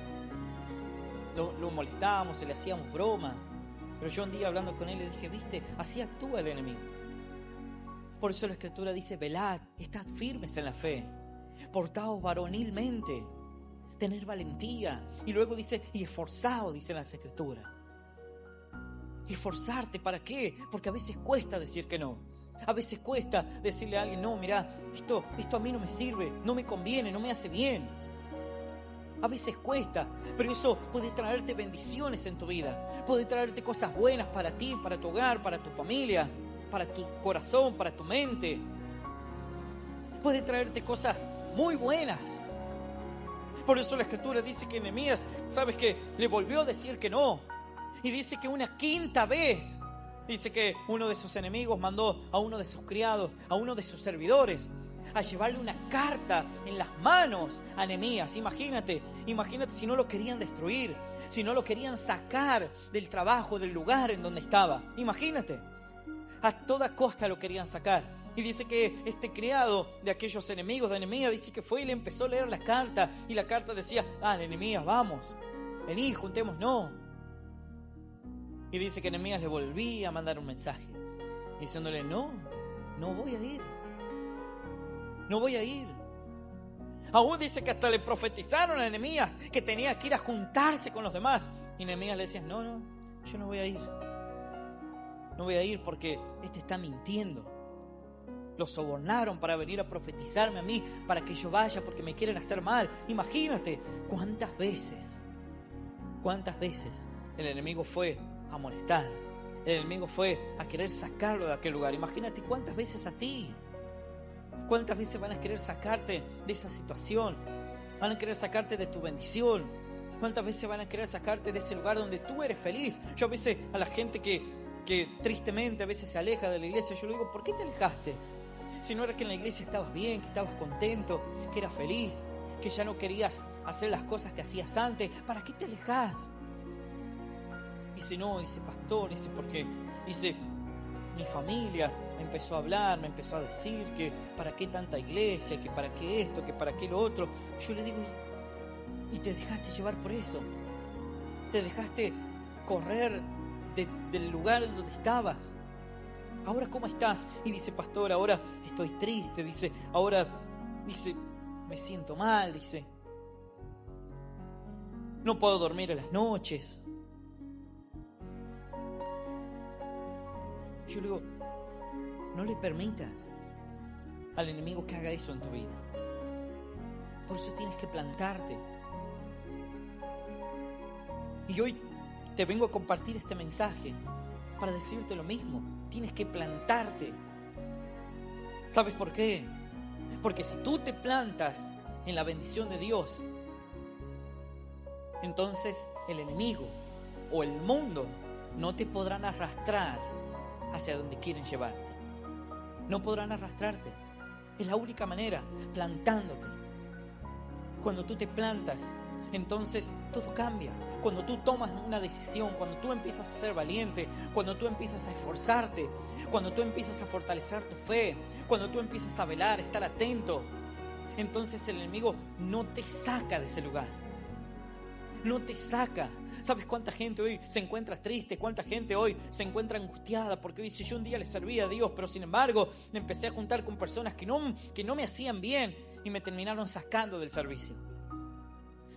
lo molestábamos, le hacíamos broma. Pero yo un día hablando con él le dije, viste, así actúa el enemigo. Por eso la Escritura dice, velad, estad firmes en la fe, portaos varonilmente, tener valentía. Y luego dice, y esforzaos, dice las Escrituras. Esforzarte, ¿para qué? Porque a veces cuesta decir que no. A veces cuesta decirle a alguien, no, mirá, esto a mí no me sirve, no me conviene, no me hace bien. A veces cuesta, pero eso puede traerte bendiciones en tu vida. Puede traerte cosas buenas para ti, para tu hogar, para tu familia, para tu corazón, para tu mente. Puede traerte cosas muy buenas. Por eso la Escritura dice que Nehemías, ¿sabes qué? Le volvió a decir que no. Y dice que una quinta vez, dice que uno de sus enemigos mandó a uno de sus criados, a uno de sus servidores, a llevarle una carta en las manos a Nehemías. Imagínate si no lo querían destruir, si no lo querían sacar del trabajo, del lugar en donde estaba. Imagínate, a toda costa lo querían sacar. Y dice que este criado de aquellos enemigos de Nehemías, dice que fue y le empezó a leer la carta. Y la carta decía, Nehemías, vamos, vení, juntémonos. Y dice que Nehemías le volvía a mandar un mensaje, diciéndole, no voy a ir. No voy a ir. Aún dice que hasta le profetizaron a Nehemías que tenía que ir a juntarse con los demás. Y Nehemías le decía, no, yo no voy a ir. No voy a ir porque este está mintiendo. Lo sobornaron para venir a profetizarme a mí, para que yo vaya porque me quieren hacer mal. Imagínate cuántas veces el enemigo fue a molestar. El enemigo fue a querer sacarlo de aquel lugar. Imagínate cuántas veces a ti. ¿Cuántas veces van a querer sacarte de esa situación? Van a querer sacarte de tu bendición. ¿Cuántas veces van a querer sacarte de ese lugar donde tú eres feliz? Yo a veces a la gente que tristemente a veces se aleja de la iglesia, yo le digo, ¿por qué te alejaste? Si no era que en la iglesia estabas bien, que estabas contento, que eras feliz, que ya no querías hacer las cosas que hacías antes, ¿para qué te alejás? Dice, no, dice, pastor, dice, ¿por qué? Dice, mi familia me empezó a hablar, me empezó a decir que para qué tanta iglesia, que para qué esto, que para qué lo otro. Yo le digo, y te dejaste llevar por eso. Te dejaste correr del lugar en donde estabas. Ahora, ¿cómo estás? Y dice, pastor, ahora estoy triste. Dice, ahora, dice, me siento mal. Dice, no puedo dormir en las noches. Yo le digo, no le permitas al enemigo que haga eso en tu vida. Por eso tienes que plantarte. Y hoy te vengo a compartir este mensaje para decirte lo mismo. Tienes que plantarte. ¿Sabes por qué? Porque si tú te plantas en la bendición de Dios, entonces el enemigo o el mundo no te podrán arrastrar hacia donde quieren llevarte. No podrán arrastrarte. Es la única manera, plantándote. Cuando tú te plantas, entonces todo cambia. Cuando tú tomas una decisión, cuando tú empiezas a ser valiente, cuando tú empiezas a esforzarte, cuando tú empiezas a fortalecer tu fe, cuando tú empiezas a velar, estar atento, entonces el enemigo no te saca de ese lugar. No te saca. ¿Sabes cuánta gente hoy se encuentra triste? ¿Cuánta gente hoy se encuentra angustiada? Porque dice, yo un día le servía a Dios, pero sin embargo me empecé a juntar con personas que no me hacían bien y me terminaron sacando del servicio.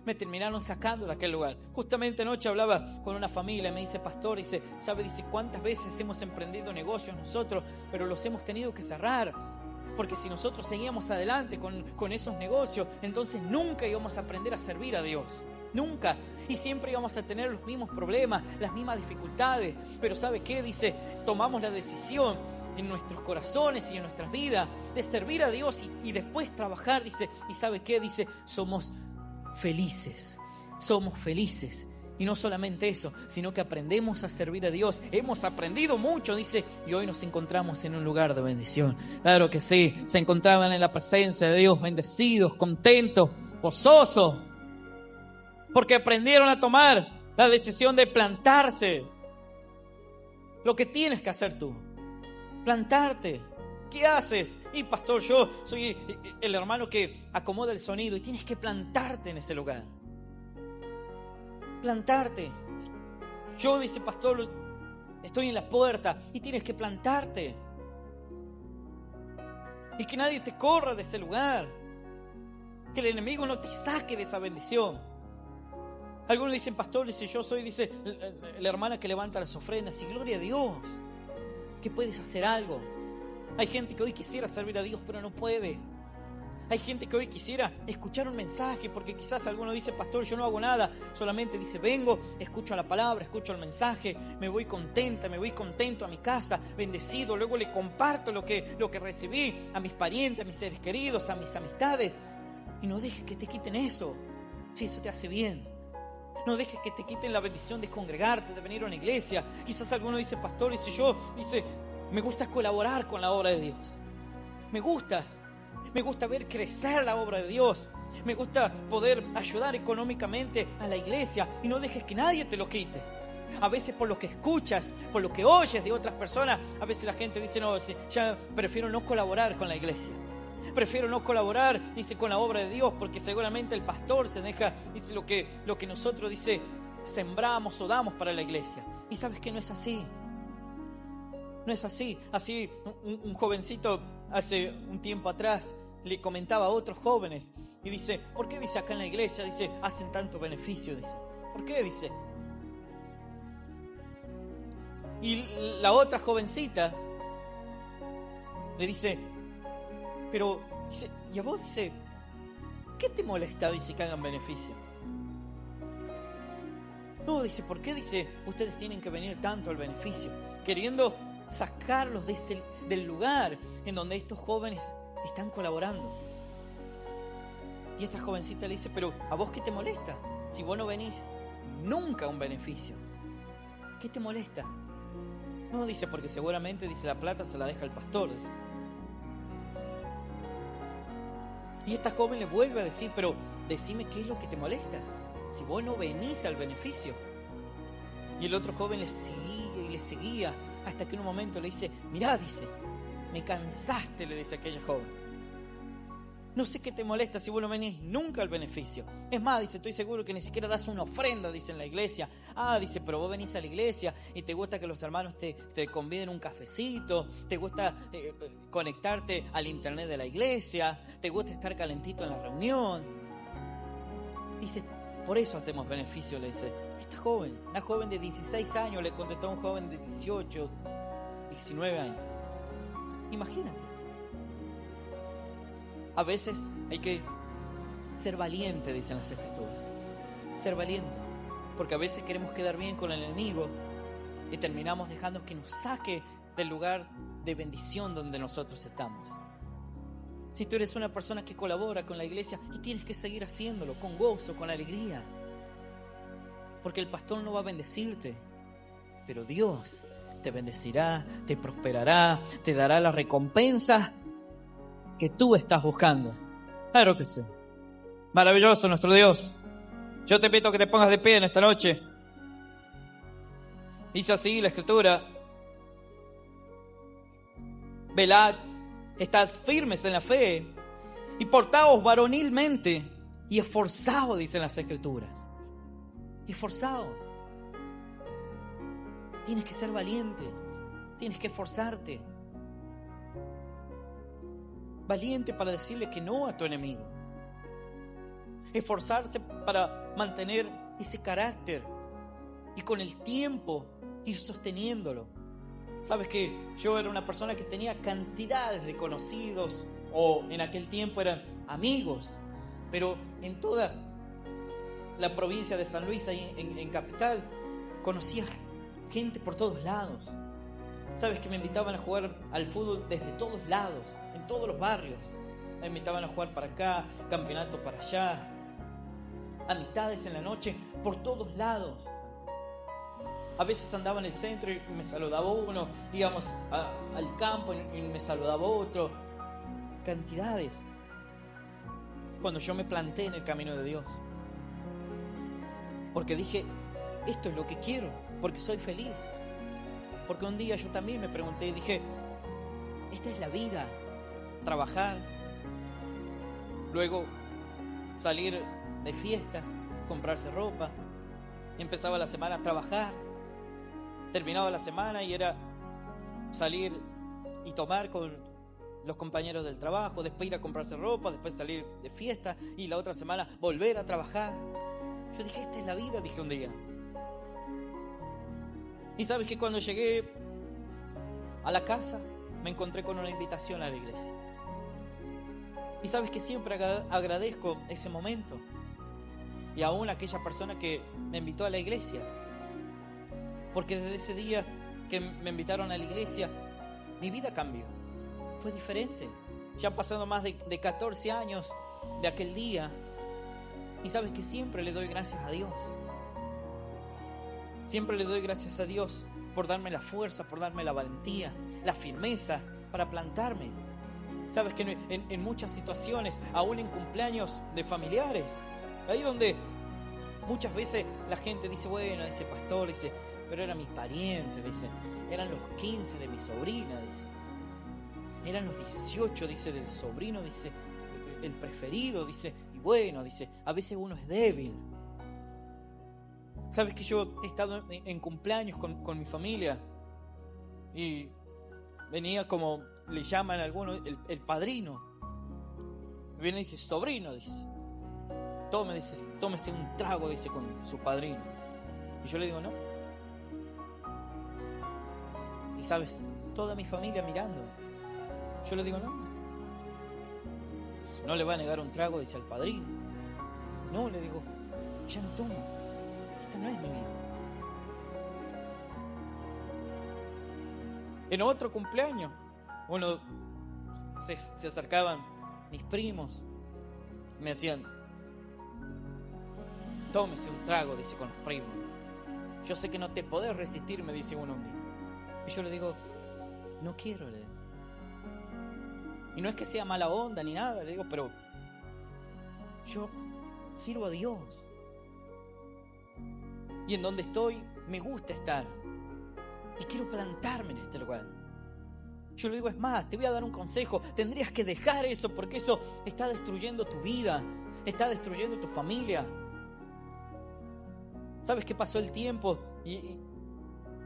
me terminaron sacando de aquel lugar. Justamente anoche hablaba con una familia, me dice, pastor, dice, ¿sabe? Dice, ¿cuántas veces hemos emprendido negocios nosotros, pero los hemos tenido que cerrar? Porque si nosotros seguíamos adelante con esos negocios, entonces nunca íbamos a aprender a servir a Dios. Nunca. Y siempre íbamos a tener los mismos problemas, las mismas dificultades. Pero ¿sabe qué? Dice, tomamos la decisión en nuestros corazones y en nuestras vidas de servir a Dios y después trabajar. Dice, ¿y sabe qué? Dice, somos felices. Somos felices. Y no solamente eso, sino que aprendemos a servir a Dios. Hemos aprendido mucho, dice, y hoy nos encontramos en un lugar de bendición. Claro que sí, se encontraban en la presencia de Dios, bendecidos, contentos, gozosos, porque aprendieron a tomar la decisión de plantarse. Lo que tienes que hacer tú, plantarte. ¿Qué haces? Y pastor, yo soy el hermano que acomoda el sonido, y tienes que plantarte en ese lugar. Plantarte. Yo, dice pastor, estoy en la puerta, y tienes que plantarte. Y que nadie te corra de ese lugar. Que el enemigo no te saque de esa bendición. Algunos dicen, pastor, dice, yo soy, dice, la hermana que levanta las ofrendas. Y gloria a Dios, que puedes hacer algo. Hay gente que hoy quisiera servir a Dios, pero no puede. Hay gente que hoy quisiera escuchar un mensaje, porque quizás alguno dice, pastor, yo no hago nada, solamente dice, vengo, escucho la palabra, escucho el mensaje, me voy contenta, me voy contento a mi casa, bendecido, luego le comparto lo que recibí a mis parientes, a mis seres queridos, a mis amistades. Y no dejes que te quiten eso, si eso te hace bien. No dejes que te quiten la bendición de congregarte, de venir a una iglesia. Quizás alguno dice, pastor, y si yo, dice, me gusta colaborar con la obra de Dios. Me gusta ver crecer la obra de Dios. Me gusta poder ayudar económicamente a la iglesia. Y no dejes que nadie te lo quite. A veces por lo que escuchas, por lo que oyes de otras personas, a veces la gente dice, no, ya prefiero no colaborar con la iglesia. Prefiero no colaborar, dice, con la obra de Dios, porque seguramente el pastor se deja, dice, lo que nosotros, dice, sembramos o damos para la iglesia. Y sabes que no es así. No es así. Así un jovencito hace un tiempo atrás le comentaba a otros jóvenes y dice, ¿por qué, dice, acá en la iglesia, dice, hacen tanto beneficio? Dice, ¿por qué? Dice. Y la otra jovencita le dice, pero, dice, ¿y a vos, dice, qué te molesta, dice, que hagan beneficio? No, dice, ¿por qué, dice, ustedes tienen que venir tanto al beneficio? Queriendo sacarlos del lugar en donde estos jóvenes están colaborando. Y esta jovencita le dice, pero ¿a vos qué te molesta? Si vos no venís nunca a un beneficio, ¿qué te molesta? No, dice, porque seguramente, dice, la plata se la deja el pastor, dice. Y esta joven le vuelve a decir, pero decime qué es lo que te molesta, si vos no venís al beneficio. Y el otro joven le seguía y le seguía, hasta que en un momento le dice, mirá, dice, me cansaste, le dice aquella joven. No sé qué te molesta si vos no venís nunca al beneficio. Es más, dice, estoy seguro que ni siquiera das una ofrenda, dice, en la iglesia. Ah, dice, pero vos venís a la iglesia y te gusta que los hermanos te conviden un cafecito, te gusta conectarte al internet de la iglesia, te gusta estar calentito en la reunión. Dice, por eso hacemos beneficio, le dice. Esta joven, una joven de 16 años, le contestó a un joven de 18, 19 años. Imagínate. A veces hay que ser valiente, dicen las Escrituras. Ser valiente. Porque a veces queremos quedar bien con el enemigo y terminamos dejando que nos saque del lugar de bendición donde nosotros estamos. Si tú eres una persona que colabora con la iglesia, y tienes que seguir haciéndolo con gozo, con alegría. Porque el pastor no va a bendecirte, pero Dios te bendecirá, te prosperará, te dará la recompensa que tú estás buscando. Claro que sí. Maravilloso nuestro Dios. Yo te pido que te pongas de pie en esta noche. Dice así la Escritura: velad, estad firmes en la fe y portaos varonilmente y esforzaos, dicen las Escrituras. Esforzaos. Tienes que ser valiente, tienes que esforzarte. Valiente para decirle que no a tu enemigo. esforzarse para mantener ese carácter y con el tiempo ir sosteniéndolo. Sabes que yo era una persona que tenía cantidades de conocidos, o en aquel tiempo eran amigos, pero en toda la provincia de San Luis, ahí en Capital, conocía gente por todos lados. Sabes que me invitaban a jugar al fútbol desde todos lados, en todos los barrios. Me invitaban a jugar para acá, campeonatos para allá, amistades en la noche, por todos lados. A veces andaba en el centro y me saludaba uno, íbamos al campo y me saludaba otro. Cantidades. Cuando yo me planté en el camino de Dios. Porque dije, esto es lo que quiero, porque soy feliz. Porque un día yo también me pregunté y dije, esta es la vida. Trabajar, luego salir de fiestas, comprarse ropa. Empezaba la semana a trabajar, terminaba la semana y era salir y tomar con los compañeros del trabajo, después ir a comprarse ropa, después salir de fiesta y la otra semana volver a trabajar. Yo dije, esta es la vida, dije un día. Y sabes que cuando llegué a la casa me encontré con una invitación a la iglesia. Y sabes que siempre agradezco ese momento. Y aún aquella persona que me invitó a la iglesia. Porque desde ese día que me invitaron a la iglesia, mi vida cambió. Fue diferente. Ya han pasado más de 14 años de aquel día. Y sabes que siempre le doy gracias a Dios. Siempre le doy gracias a Dios por darme la fuerza, por darme la valentía, la firmeza para plantarme. Sabes que en muchas situaciones, aún en cumpleaños de familiares, ahí donde muchas veces la gente dice, bueno, ese pastor, dice, pero era mi pariente, dice, eran los 15 de mi sobrina, dice, eran los 18, dice, del sobrino, dice, el preferido, dice, y bueno, dice, a veces uno es débil. Sabes que yo he estado en cumpleaños con mi familia y venía como le llaman a algunos el padrino. Viene y dice, sobrino, dice, tómese un trago, dice, con su padrino. Y yo le digo, no. Y sabes, toda mi familia mirando. Yo le digo, no. No le va a negar un trago, dice, al padrino. No, le digo, ya no tomo. Esta no es mi vida. En otro cumpleaños, se acercaban mis primos, me decían, tómese un trago, dice, con los primos. Yo sé que no te podés resistir, me dice uno mío. Y yo le digo, no quiero, le digo. Y no es que sea mala onda ni nada, le digo, pero yo sirvo a Dios. Y en donde estoy, me gusta estar. Y quiero plantarme en este lugar. Yo le digo, es más, te voy a dar un consejo. Tendrías que dejar eso, porque eso está destruyendo tu vida. Está destruyendo tu familia. ¿Sabes qué pasó el tiempo? Y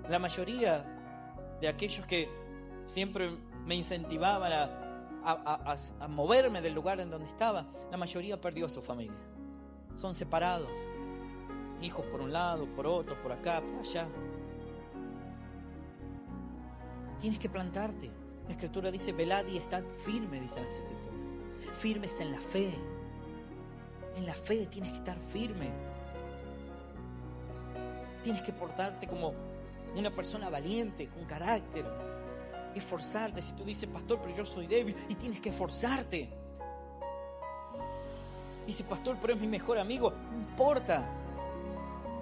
la mayoría de aquellos que siempre me incentivaban a moverme del lugar en donde estaba, la mayoría perdió a su familia. Son separados. Hijos por un lado, por otro, por acá, por allá. Tienes que plantarte. La Escritura dice, velad y estad firme, dice la Escritura. Firmes en la fe. En la fe tienes que estar firme. Tienes que portarte como una persona valiente, con carácter. Esforzarte. Si tú dices, pastor, pero yo soy débil, y tienes que esforzarte. Dice, pastor, pero es mi mejor amigo. No importa.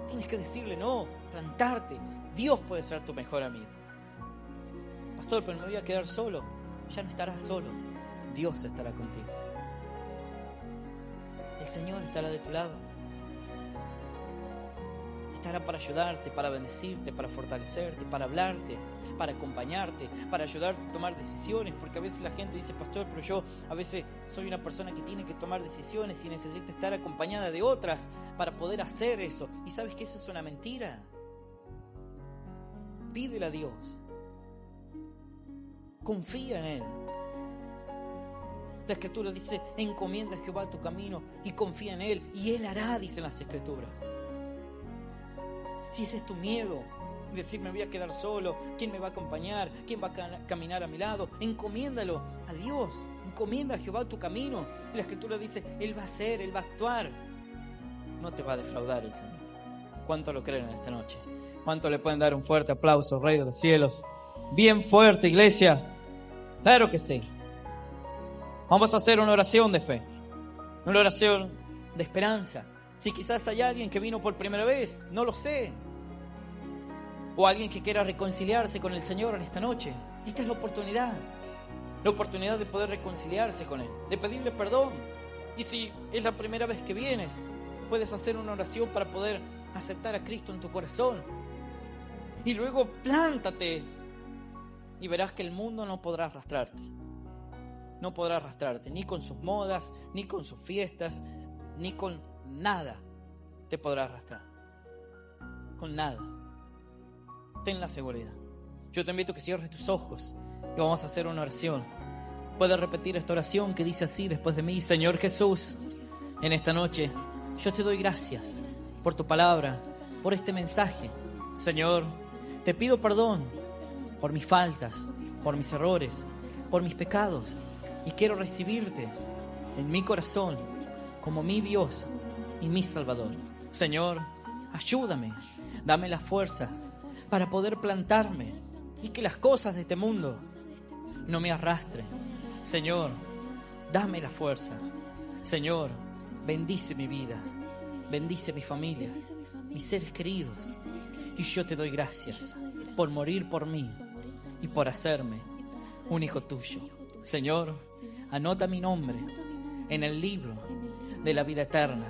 Tienes que decirle no, plantarte. Dios puede ser tu mejor amigo. Pastor, pero me voy a quedar solo. Ya no estarás solo. Dios estará contigo. El Señor estará de tu lado. Estará para ayudarte, para bendecirte, para fortalecerte, para hablarte, para acompañarte, para ayudarte a tomar decisiones. Porque a veces la gente dice, pastor, pero yo a veces soy una persona que tiene que tomar decisiones y necesita estar acompañada de otras para poder hacer eso. ¿Y sabes que eso es una mentira? Pídele a Dios. Confía en Él. La Escritura dice, encomienda a Jehová tu camino y confía en Él, y Él hará, dicen las Escrituras. Si ese es tu miedo, decir me voy a quedar solo, ¿quién me va a acompañar? ¿Quién va a caminar a mi lado? Encomiéndalo a Dios, encomienda a Jehová tu camino. Y la Escritura dice, Él va a hacer, Él va a actuar. No te va a defraudar el Señor. ¿Cuánto lo creen en esta noche? ¿Cuánto le pueden dar un fuerte aplauso, Rey de los cielos? Bien fuerte, iglesia. Claro que sí. Vamos a hacer una oración de fe, una oración de esperanza. Si quizás hay alguien que vino por primera vez, no lo sé, o alguien que quiera reconciliarse con el Señor en esta noche, esta es la oportunidad de poder reconciliarse con Él, de pedirle perdón. Y si es la primera vez que vienes, puedes hacer una oración para poder aceptar a Cristo en tu corazón. Y luego plántate y verás que el mundo no podrá arrastrarte. No podrá arrastrarte, ni con sus modas, ni con sus fiestas, ni con nada te podrá arrastrar. Con nada. Ten la seguridad. Yo te invito a que cierres tus ojos y vamos a hacer una oración. Puedes repetir esta oración que dice así después de mí: Señor Jesús, en esta noche yo te doy gracias por tu palabra, por este mensaje. Señor, te pido perdón por mis faltas, por mis errores, por mis pecados, y quiero recibirte en mi corazón como mi Dios y mi Salvador. Señor, ayúdame, dame la fuerza para poder plantarme y que las cosas de este mundo no me arrastren. Señor, dame la fuerza. Señor, bendice mi vida, bendice mi familia, mis seres queridos. Y yo te doy gracias por morir por mí y por hacerme un hijo tuyo. Señor, anota mi nombre en el libro de la vida eterna.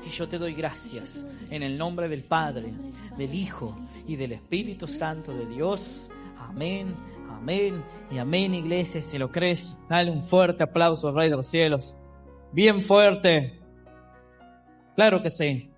Y yo te doy gracias en el nombre del Padre, del Hijo y del Espíritu Santo de Dios. Amén, amén y amén, iglesia. Si lo crees, dale un fuerte aplauso al Rey de los cielos. Bien fuerte. Claro que sí.